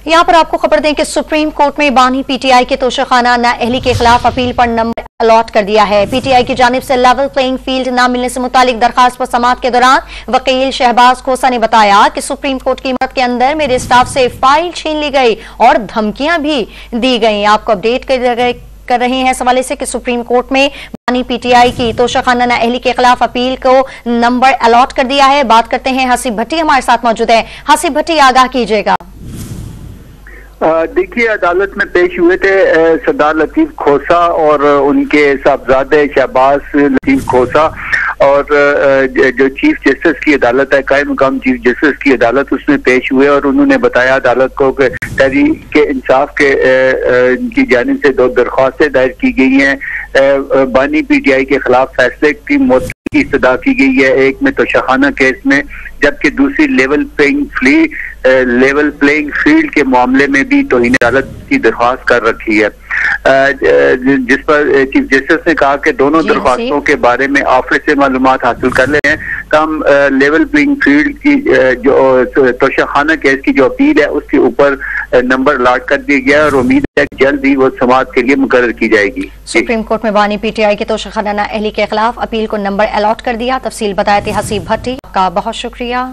यहाँ पर आपको खबर दें कि सुप्रीम कोर्ट में बानी पीटीआई के तोशाखाना नाअहली के खिलाफ अपील पर नंबर अलॉट कर दिया है। पीटीआई की जानिब से लेवल प्लेइंग फील्ड न मिलने से मुतालिक दरखास्त पर समाअत के दौरान वकील शहबाज खोसा ने बताया कि सुप्रीम कोर्ट की मदद के अंदर मेरे स्टाफ से फाइल छीन ली गई और धमकियां भी दी गई। आपको अपडेट कर रहे हैं इस हवाले से कि सुप्रीम कोर्ट में बानी पीटीआई की तोशाखाना नाअहली के खिलाफ अपील को नंबर अलॉट कर दिया है। बात करते हैं हसीब भट्टी हमारे साथ मौजूद है। हसीब भट्टी, आगाह कीजिएगा। देखिए, अदालत में पेश हुए थे सरदार लतीफ खोसा और उनके साहबजादे शहबाज लतीफ खोसा, और जो चीफ जस्टिस की अदालत है, कायम मुकाम चीफ जस्टिस की अदालत, उसमें पेश हुए और उन्होंने बताया अदालत को कि तहरीक इंसाफ के की जानिब से 2 दरख्वास्तें दायर की गई हैं। बानी पीटीआई के खिलाफ फैसले की मौत की इस्तदा की गई है, एक में तोशाखाना केस में, जबकि दूसरी लेवल प्लेइंग फील्ड के मामले में भी तौहीन अदालत की दरख्वास्त कर रखी है, जिस पर चीफ जस्टिस ने कहा कि दोनों दरख्वास्तों के बारे में ऑफिस से मालूमात हासिल कर ले हैं। तम लेवल प्लेइंग फील्ड की जो तोशाखाना केस की जो अपील है उसके ऊपर नंबर अलॉट कर दिया गया और उम्मीद है कि जल्द ही वो समाअत के लिए मुकर्रर की जाएगी। सुप्रीम कोर्ट में बानी पीटीआई के तोशाखाना नाअहली के खिलाफ अपील को नंबर अलॉट कर दिया। तफसील बताए थे हसीब भट्टी, का बहुत शुक्रिया।